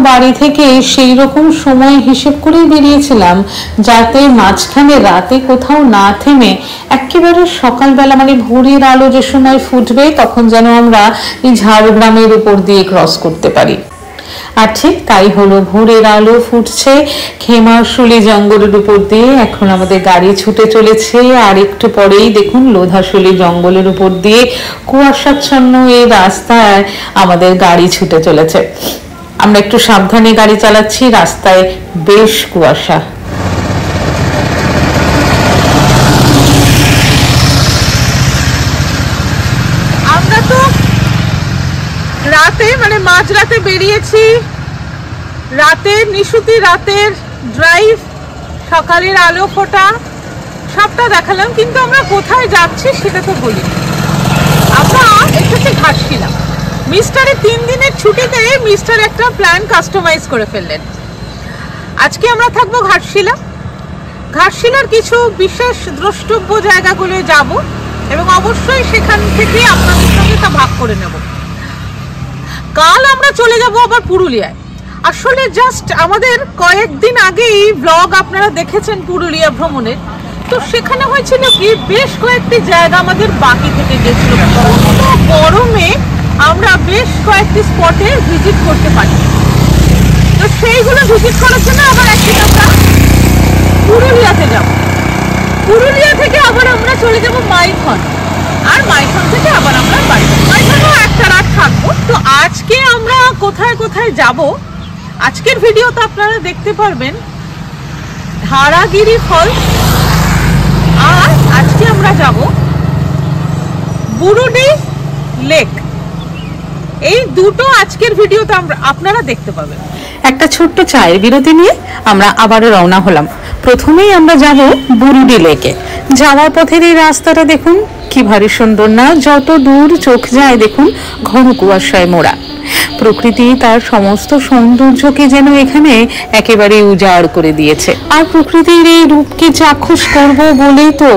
বাড়ি থেকে সেই রকম সময় হিসেব করেই বেরিয়েছিলাম যাতে মাঝখানে রাতে কোথাও না থেমে একেবারে সকালবেলা মানে ভোরের আলো যে সময় ফুটবে তখন যেন আমরা এই ঝাড়গ্রামের উপর দিয়ে ক্রস করতে পারি। আর ঠিক তাই হলো, ভোরের আলো ফুটছে খেমারশুলি জঙ্গলের উপর দিয়ে, এখন আমাদের গাড়ি ছুটে চলেছে। আর একটু পরেই দেখুন লোধাশুলি জঙ্গলের উপর দিয়ে কুয়াশাচ্ছন্ন এই রাস্তায় আমাদের গাড়ি ছুটে চলেছে। আমরা একটু সাবধানে গাড়ি চালাচ্ছি, রাস্তায় বেশ কুয়াশা। আমরা তো রাতে মানে মাঝরাতে বেরিয়েছি, রাতের নিশুতি, রাতের ড্রাইভ, সকালের আলো ফোটা সবটা দেখালাম, কিন্তু আমরা কোথায় যাচ্ছি সেটা তো বলি। আমরা এসেছি ঘাটশিলা। মিস্টারের 3 দিনের ছুটিতে মিস্টার একটা প্ল্যান কাস্টমাইজ করে ফেললেন। আজকে আমরা থাকবো ঘাটশিলা। ঘাটশিলার কিছু বিশেষ দ্রষ্টব্য জায়গাগুলো যাব এবং অবশ্যই সেখান থেকে আপনাদের সঙ্গে তা ভাগ করে নেব। কাল আমরা চলে যাব আবার পুরুলিয়ায়। আসলে জাস্ট আমাদের কয়েকদিন আগেই ব্লগ আপনারা দেখেছেন পুরুলিয়া ভ্রমণের, তো সেখানে হয়েছিল কি বেশ কয়েকটি জায়গা আমাদের বাকি থেকে গেছিল। গরমে আমরা বেশ কয়েকটি স্পটে ভিজিট করতে পারি, তো সেইগুলো ভিজিট করার জন্য আবার একদিন আমরা পুরুলিয়াতে যাব। পুরুলিয়া থেকে আবার আমরা চলে যাব মাইথন, আর মাইথন থেকে আবার আমরা বাড়ি যাব। মাইথনও একটা রাত থাকবো। তো আজকে আমরা কোথায় কোথায় যাব আজকের ভিডিওতে আপনারা দেখতে পারবেন। ধারাগিরি ফলস, আর আজকে আমরা যাব বুরুডি লেক। এই দুটো আজকের ভিডিওতে আপনারা দেখতে পাবেন। একটা ছোট্ট চায়ের বিরতি নিয়ে আমরা আবারও রওনা হলাম। প্রথমেই আমরা যাব বুরুডি লেকে। যাওয়ার পথের এই রাস্তাটা দেখুন কি ভারী সুন্দর না, যত দূর চোখ যায় দেখুন ঘন কুয়াশায় মোড়া। প্রকৃতি তার সমস্ত সৌন্দর্যকে যেন এখানে একেবারে উজাড় করে দিয়েছে। আর প্রকৃতির এই রূপকে চাক্ষুষ করব বলেই তো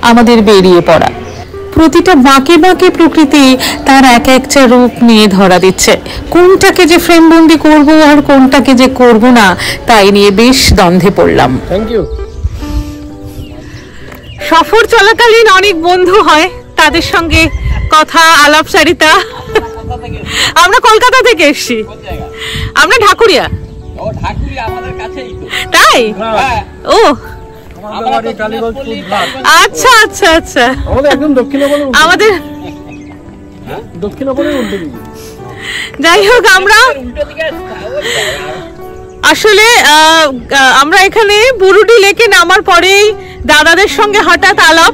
আমাদের বেরিয়ে পড়া। প্রতিটা বাঁকে বাঁকে প্রকৃতি তার এক একটা রূপ নিয়ে ধরা দিচ্ছে। কোনটাকে যে ফ্রেমবন্দি করব আর কোনটাকে যে করব না তাই নিয়ে বেশ দ্বন্দ্বে পড়লাম। Thank you. সফর চলাকালীন অনেক বন্ধু হয়, তাদের সঙ্গে কথা আলাপচারিতা। আমরা কলকাতা থেকে এসেছি, আমরা ঢাকুরিয়া। তাই? ও আচ্ছা আচ্ছা আচ্ছা, আমাদের যাই হোক, আমরা আসলে আমরা এখানে বুরুডি লেকে নামার পরেই দাদাদের সঙ্গে হঠাৎ আলাপ।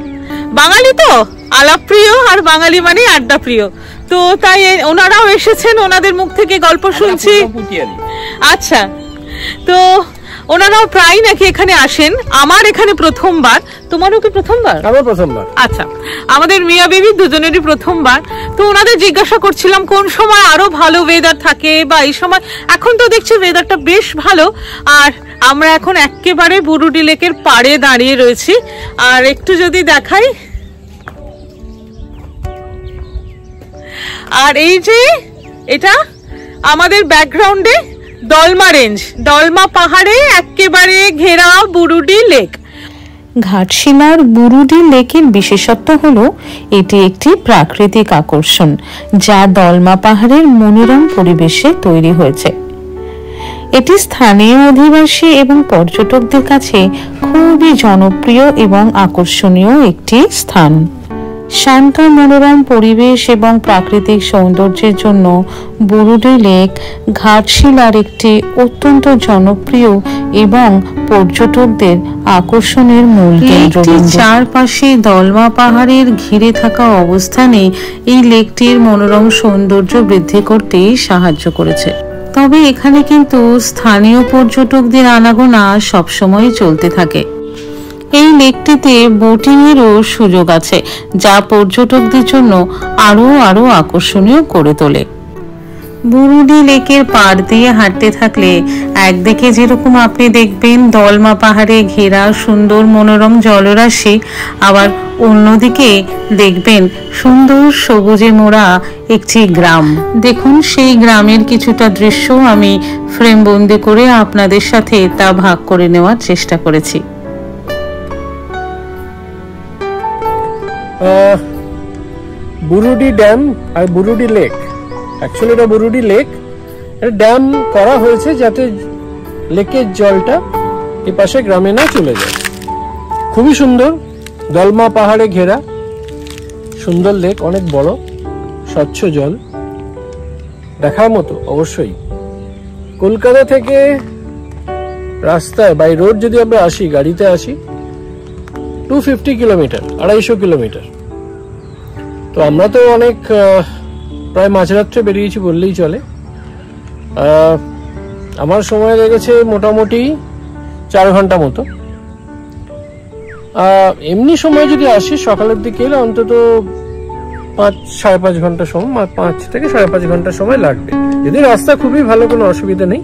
বাঙালি তো আলাপ প্রিয়, আর বাঙালি মানে আড্ডা প্রিয়, তো তাই ওনারাও এসেছেন, ওনাদের মুখ থেকে গল্প শুনছি। আচ্ছা, তো ওনারাও প্রায় নাকি এখানে আসেন। আমার এখানে প্রথমবার, তোমারও কি প্রথমবার? আমার প্রথমবার। আচ্ছা, আমাদের মিয়া বিবি দুজনেরই প্রথমবার। তো ওনাদের জিজ্ঞাসা করছিলাম কোন সময় আরো ভালো ওয়েদার থাকে বা এই সময়। এখন তো দেখছি ওয়েদারটা বেশ ভালো। আর আমরা এখন একেবারে বুরুডি লেকের পাড়ে দাঁড়িয়ে রয়েছি। আর একটু যদি দেখাই, আর এই যে এটা আমাদের ব্যাকগ্রাউন্ডে দলমা রেঞ্জ, দলমা পাহাড়ে একেবারে ঘেরা বুরুডি লেক। ঘাটশিলার বুরুডি লেকের বিশেষত্ব হলো এটি একটি প্রাকৃতিক আকর্ষণ যা দলমা পাহাড়ের মনোরম পরিবেশে তৈরি হয়েছে। এটি স্থানীয় অধিবাসী এবং পর্যটকদের কাছে খুবই জনপ্রিয় এবং আকর্ষণীয় একটি স্থান। শান্ত মনোরম পরিবেশ এবং প্রাকৃতিক সৌন্দর্যের জন্য বুরুডি লেক ঘাটশিলার একটি অত্যন্ত জনপ্রিয় এবং পর্যটকদের আকর্ষণের মূল কেন্দ্র। চারপাশে দলমা পাহাড়ের ঘিরে থাকা অবস্থানে এই লেকটির মনোরম সৌন্দর্য বৃদ্ধি করতে সাহায্য করেছে। তবে এখানে কিন্তু স্থানীয় পর্যটকদের আনাগোনা সবসময় চলতে থাকে। এই লেকটিতে বোটিং এরও সুযোগ আছে, যা পর্যটকদের জন্য আরো আকর্ষণীয় করে তোলে। বুরুডি লেকের পাড় দিয়ে হাঁটতে থাকলে একদিকে যেরকম আপনি দেখবেন দলমা পাহাড়ে ঘেরা সুন্দর মনোরম জলরাশি, আবার অন্যদিকে দেখবেন সুন্দর সবুজে মোড়া একটি গ্রাম। দেখুন সেই গ্রামের কিছুটা দৃশ্য আমি ফ্রেমবন্দি করে আপনাদের সাথে তা ভাগ করে নেওয়ার চেষ্টা করেছি। বুরুডি ড্যাম আর বুরুডি লেক, অ্যাকচুয়ালি এটা বুরুডি লেক, এটা ড্যাম করা হয়েছে যাতে লেকের জলটা এই পাশে গ্রামে না চলে যায়। খুবই সুন্দর, দলমা পাহাড়ে ঘেরা সুন্দর লেক, অনেক বড়, স্বচ্ছ জল, দেখার মতো অবশ্যই। কলকাতা থেকে রাস্তায় বাই রোড যদি আমরা আসি, গাড়িতে আসি, 250 কিলোমিটার, 250 কিলোমিটার। তো আমরা তো অনেক প্রায় মাঝরাত্রে বেরিয়েছি বললেই চলে। আমার সময় লেগেছে মোটামুটি 4 ঘন্টা মতো। এমনি সময় যদি আসি সকালের দিকে এলে অন্তত 5-5.5 ঘন্টা সময়, 5 থেকে 5.5 ঘন্টা সময় লাগবে। যদি রাস্তা খুবই ভালো, কোনো অসুবিধা নেই,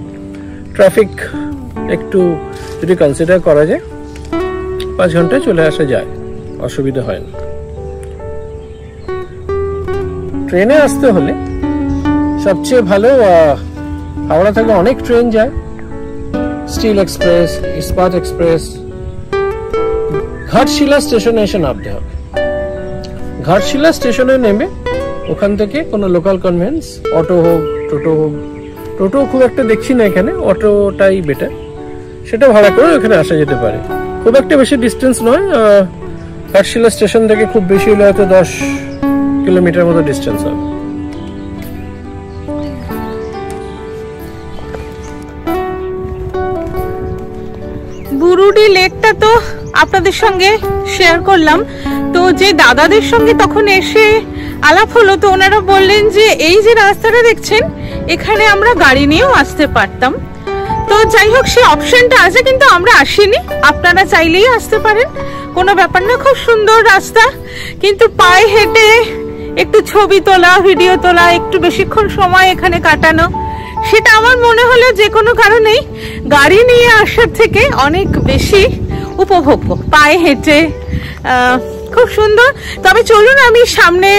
ট্রাফিক একটু যদি কনসিডার করা যায় 5 ঘন্টায় চলে আসা যায়, অসুবিধা হয় না। ট্রেনে আসতে হলে সবচেয়ে ভালো, হাওড়া থেকে অনেক ট্রেন যায়, স্টিল এক্সপ্রেস, ইস্পাত এক্সপ্রেস। ঘাটশিলা স্টেশনে এসে নামতে হবে। ঘাটশিলা স্টেশনে নেমে ওখান থেকে কোনো লোকাল কনভেন্স, অটো হোক, টোটো হোক, টোটো খুব একটা দেখছি না এখানে, অটোটাই বেটার, সেটা ভাড়া করে ওখানে আসা যেতে পারে। খুব একটা বেশি ডিস্টেন্স নয়, ঘাটশিলা স্টেশন থেকে খুব বেশি হলে হয়তো 10 কিলোমিটার মতো ডিস্টেন্স হবে। বুরুডি লেকটা তো আপনাদের সঙ্গে শেয়ার করলাম। তো যে দাদাদের সঙ্গে তখন এসে আলাপ হলো, তো ওনারা বললেন যে এই যে রাস্তাটা দেখছেন এখানে আমরা গাড়ি নিয়েও আসতে পারতাম। তো যাই হোক, সেই অপশনটা আছে, কিন্তু আমরা আসিনি। আপনারা চাইলেই আসতে পারেন, কোনো ব্যাপার না। খুব সুন্দর রাস্তা, কিন্তু পায়ে হেঁটে একটু ছবি তোলা, ভিডিও তোলা, একটু বেশিক্ষণ সময় এখানে কাটানো, সেটা আমার মনে হলো যে কোনো কারণেই গাড়ি নিয়ে আসার থেকে অনেক বেশি উপভোগ্য পায়ে হেঁটে। খুব সুন্দর। তবে চলুন, আমি সামনে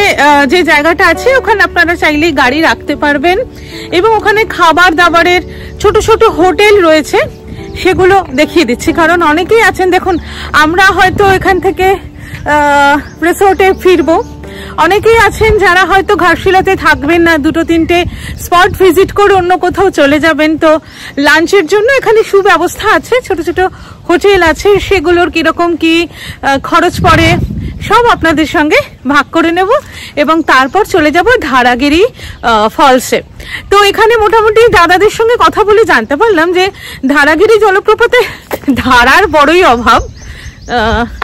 যে জায়গাটা আছে ওখানে আপনারা চাইলেই গাড়ি রাখতে পারবেন, এবং ওখানে খাবার দাবারের ছোট ছোট হোটেল রয়েছে, সেগুলো দেখিয়ে দিচ্ছি। কারণ অনেকেই আছেন, দেখুন আমরা হয়তো এখান থেকে রিসোর্টে ফিরবো, অনেকেই আছেন যারা হয়তো ঘাটশিলাতে থাকবেন না, 2-3টে স্পট ভিজিট করে অন্য কোথাও চলে যাবেন। তো লাঞ্চের জন্য এখানে সুব্যবস্থা আছে, ছোট ছোট হোটেল আছে, সেগুলোর কিরকম কি খরচ পড়ে সব আপনাদের সঙ্গে ভাগ করে নেব, এবং তারপর চলে যাব ধারাগিরি ফলসে। তো এখানে মোটামুটি দাদাদের সঙ্গে কথা বলে জানতে পারলাম যে ধারাগিরি জলপ্রপাতে ধারার বড়ই অভাব।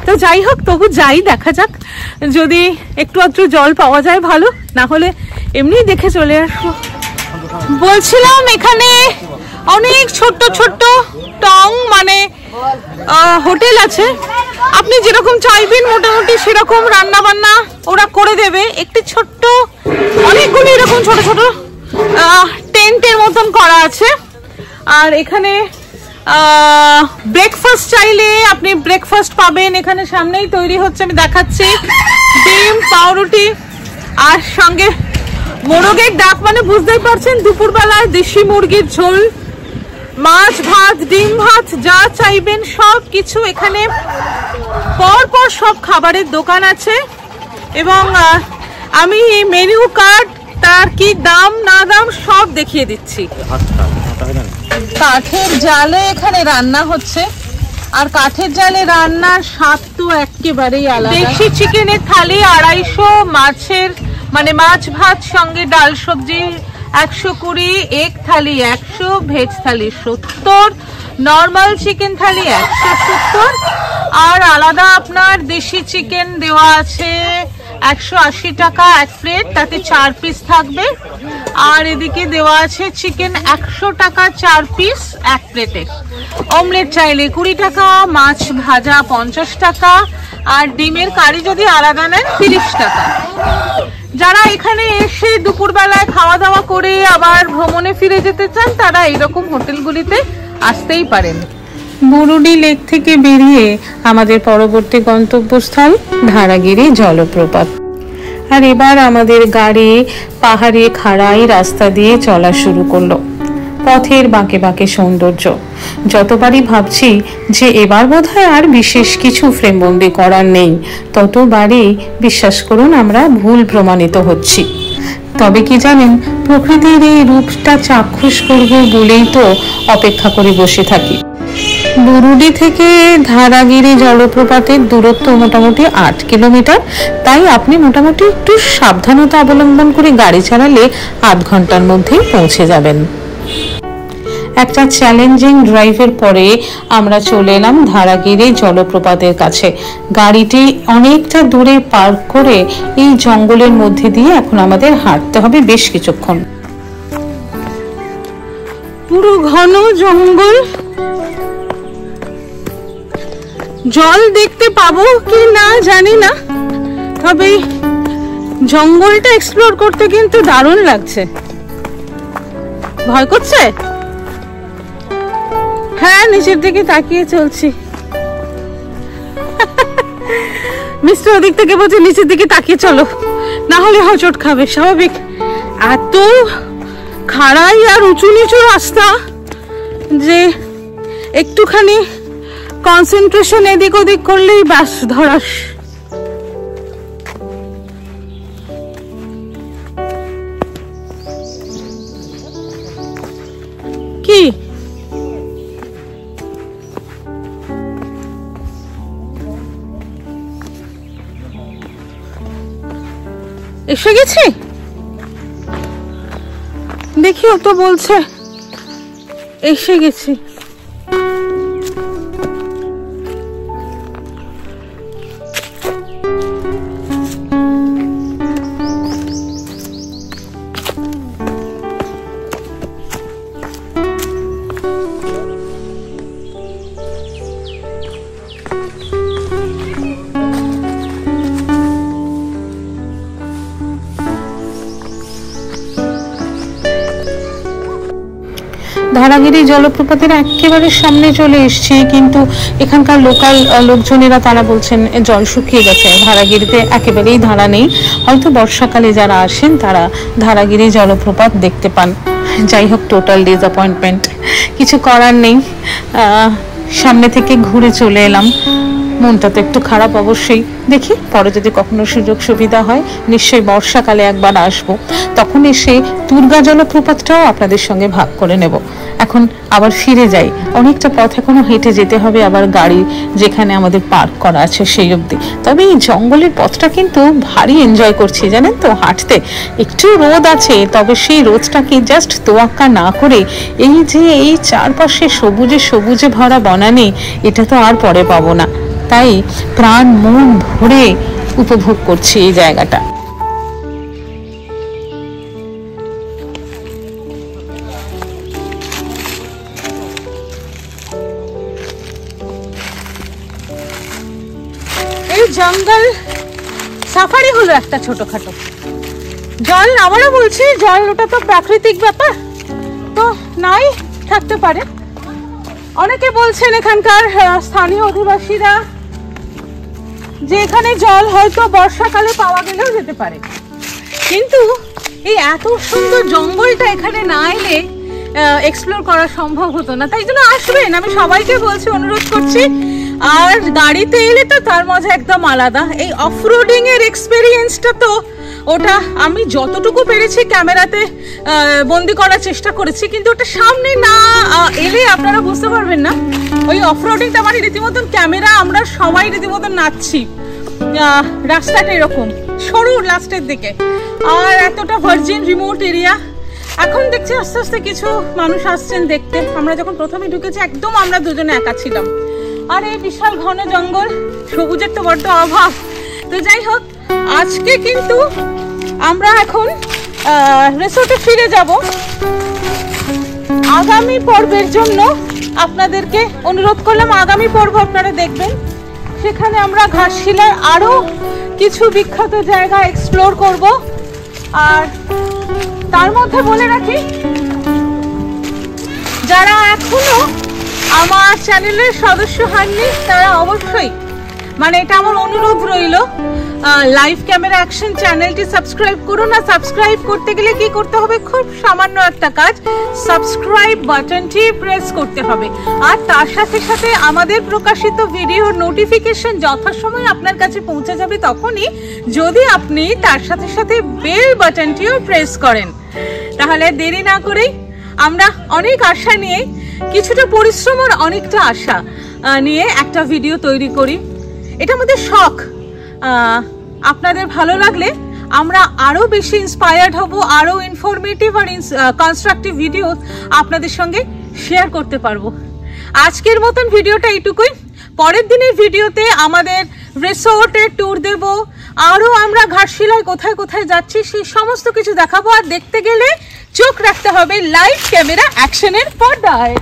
তো যাই হোক, তবু যাই, দেখা যাক, যদি একটু আধটু জল পাওয়া যায় ভালো, না হলে এমনি দেখে চলে আসবো। বলছিলাম এখানে অনেক ছোট্ট ছোট্ট টং মানে হোটেল আছে, আপনি যেরকম চাইবেন মোটামুটি সেরকম রান্না বান্না ওরা করে দেবে। একটি ছোট্ট, অনেকগুলো এরকম ছোট ছোট টেন্টের মতন করা আছে। আর এখানে ব্রেকফাস্ট চাইলে আপনি ব্রেকফাস্ট পাবেন, এখানে সামনেই তৈরি হচ্ছে, আমি দেখাচ্ছি। ডিম, পাউরুটি, আর সঙ্গে মোরগের ডাক, মানে বুঝতেই পারছেন দুপুরবেলায় দেশি মুরগির ঝোল, মাছ ভাত, ডিম ভাত, যা চাইবেন সব কিছু এখানে। পরপর সব খাবারের দোকান আছে, এবং আমি মেনু কার্ড, তার কি দাম না দাম সব দেখিয়ে দিচ্ছি। কাঠের জালে এখানে রান্না হচ্ছে, আর কাঠের জালে রান্নার স্বাদ তো একেবারেই আলাদা। দেশি চিকেনের থালি 250, মাছের মানে মাছ ভাত সঙ্গে ডাল সবজি 120, এগ থালি 100, ভেজ থালি 70, নর্মাল চিকেন থালি 170, আর আলাদা আপনার দেশি চিকেন দেওয়া আছে 180 টাকা এক প্লেট, তাতে 4 পিস থাকবে। আর এদিকে দেওয়া আছে চিকেন 100 টাকা 4 পিস এক প্লেটে। অমলেট চাইলে 20 টাকা, মাছ ভাজা 50 টাকা, আর ডিমের কারি যদি আলাদা নেন 30 টাকা। যারা এখানে এসে দুপুরবেলায় খাওয়া দাওয়া করে আবার ভ্রমণে ফিরে যেতে চান তারা এইরকম হোটেলগুলিতে আসতেই পারেন। বুরুডি লেক থেকে বেরিয়ে আমাদের পরবর্তী গন্তব্যস্থল ধারাগিরি জলপ্রপাত। আর এবার আমাদের গাড়ি পাহাড়ে খাড়াই রাস্তা দিয়ে চলা শুরু করলো। পথের বাঁকে বাঁকে সৌন্দর্য। যতবারই ভাবছি যে এবার বোধহয় আর বিশেষ কিছু ফ্রেমবন্দি করার নেই, ততবারই বিশ্বাস করুন আমরা ভুল প্রমাণিত হচ্ছি। তবে কি জানেন, প্রকৃতির এই রূপটা চাক্ষুষ করব বলেই তো অপেক্ষা করে বসে থাকি। বুরুডি থেকে ধারাগিরি জলপ্রপাতের দূরত্ব মোটামুটি 8 কিলোমিটার। তাই আপনি মোটামুটি একটু সাবধানতা অবলম্বন করে গাড়ি চালালে আধ ঘন্টার মধ্যেই পৌঁছে যাবেন। একটা চ্যালেঞ্জিং ড্রাইভের পরে আমরা চলে এলাম ধারাগিরি জলপ্রপাতের কাছে। গাড়িটি অনেকটা দূরে পার্ক করে এই জঙ্গলের মধ্যে দিয়ে এখন আমাদের হাঁটতে হবে বেশ কিছুক্ষণ। পুরো ঘন জঙ্গল, জল দেখতে পাবো কি না জানি না, তবে জঙ্গলটা এক্সপ্লোর করতে কিন্তু দারুণ লাগছে। ভয় করছে? হ্যাঁ, নিচের দিকে তাকিয়ে চলছি। মিস্টার ওদিক থেকে বলছে নিচের দিকে তাকিয়ে চলো, না হলে হোঁচট খাবে। স্বাভাবিক, এত খাড়াই আর উঁচু নিচু রাস্তা যে একটুখানি কনসেন্ট্রেশন এদিক ওদিক করলেই ব্যাস ধরাস। কি এসে গেছি? দেখি, ও তো বলছে এসে গেছি। ধারাগিরি জলপ্রপাতের একেবারে সামনে চলে এসেছি, কিন্তু এখানকার লোকাল লোকজনেরা তারা বলছেন জল শুকিয়ে গেছে, ধারাগিরিতে একেবারেই ধারা নেই। হয়তো বর্ষাকালে যারা আসেন তারা ধারাগিরি জলপ্রপাত দেখতে পান। যাই হোক, টোটাল ডিসঅ্যাপয়েন্টমেন্ট, কিছু করার নেই। সামনে থেকে ঘুরে চলে এলাম। মনটা তো একটু খারাপ অবশ্যই। দেখি পরে যদি কখনো সুযোগ সুবিধা হয় নিশ্চয়ই বর্ষাকালে একবার আসবো, তখন এসে দুর্গা জলপ্রপাতটাও আপনাদের সঙ্গে ভাগ করে নেব। এখন আবার ফিরে যাই, অনেকটা পথ এখনো হেঁটে যেতে হবে আবার গাড়ি যেখানে আমাদের পার্ক করা আছে সেই অবধি। তবে এই জঙ্গলের পথটা কিন্তু ভারী এনজয় করছি জানেন তো হাঁটতে। একটু রোদ আছে, তবে সেই রোদটাকে জাস্ট তোয়াক্কা না করে এই যে এই চারপাশে সবুজে সবুজে ভরা বনানী, এটা তো আর পরে পাবো না। তাই প্রাণ মন ভরে উপভোগ করছি এই জায়গাটা। এই জঙ্গল সাফারি হলো একটা ছোটখাটো। জল আবারও বলছি, জল ওটা তো প্রাকৃতিক ব্যাপার, তো নাই থাকতে পারে। অনেকে বলছেন এখানকার স্থানীয় অধিবাসীরা যে এখানে জল হয়তো বর্ষাকালে পাওয়া গেলেও যেতে পারে, কিন্তু এই এত সুন্দর জঙ্গলটা এখানে না এলে এক্সপ্লোর করা সম্ভব হতো না। তাই জন্য আসবেন, আমি সবাইকে বলছি, অনুরোধ করছি। আর গাড়িতে এলে তো তার মজা একদম আলাদা। এই অফরোডিং এর এক্সপেরিয়েন্সটা তো ওটা আমি যতটুকু পেরেছি ক্যামেরাতে বন্দি করার চেষ্টা করেছি, কিন্তু ওটা সামনে না এলে আপনারা বুঝতে পারবেন না। ওই অফরোডিংটা মানে রীতিমতন ক্যামেরা আমরা সবাই রীতিমতন নাচছি। রাস্তাটা এরকম সরু লাস্টের দিকে, আর এতটা ভার্জিন রিমোট এরিয়া। এখন দেখছি আস্তে আস্তে কিছু মানুষ আসছেন দেখতে। আমরা যখন প্রথমে ঢুকেছি একদম আমরা দুজনে একা ছিলাম। আর এই বিশাল ঘন জঙ্গল, সবুজের তো বড্ড অভাব। তো যাই হোক, আজকে কিন্তু আমরা এখন রিসোর্টে ফিরে যাব। আগামী পর্বের জন্য আপনাদেরকে অনুরোধ করলাম, আগামী পর্ব আপনারা দেখবেন। সেখানে আমরা ঘাটশিলার আরো কিছু বিখ্যাত জায়গা এক্সপ্লোর করব। আর তার মধ্যে বলে রাখি, যারা এখনো আমার চ্যানেলের সদস্য হননি তারা অবশ্যই, মানে এটা আমার অনুরোধ রইল, লাইভ ক্যামেরা অ্যাকশন চ্যানেলটি সাবস্ক্রাইব করুন। আর সাবস্ক্রাইব করতে গেলে কি করতে হবে, খুব সামান্য একটা কাজ, সাবস্ক্রাইব বাটনটি প্রেস করতে হবে। আর তার সাথে সাথে আমাদের প্রকাশিত ভিডিওর নোটিফিকেশন যথাসময়ে আপনার কাছে পৌঁছে যাবে তখনই, যদি আপনি তার সাথে সাথে বেল বাটনটিও প্রেস করেন। তাহলে দেরি না করেই আমরা অনেক আশা নিয়ে, কিছুটা পরিশ্রম আর অনেকটা আশা নিয়ে একটা ভিডিও তৈরি করি। এটা আমাদের শখ। আপনাদের ভালো লাগলে আমরা আরো বেশি ইন্সপায়ার্ড হব, আরো ইনফরমেটিভ আর কনস্ট্রাকটিভ ভিডিও আপনাদের সঙ্গে শেয়ার করতে পারবো। আজকের মতন ভিডিওটা এইটুকুই। পরের দিনের ভিডিওতে আমাদের রিসোর্টের ট্যুর দেব, আরো আমরা ঘাটশিলায় কোথায় কোথায় যাচ্ছি সেই সমস্ত কিছু দেখাবো। আর দেখতে গেলে চোখ রাখতে হবে লাইভ ক্যামেরা অ্যাকশনের পর্দায়।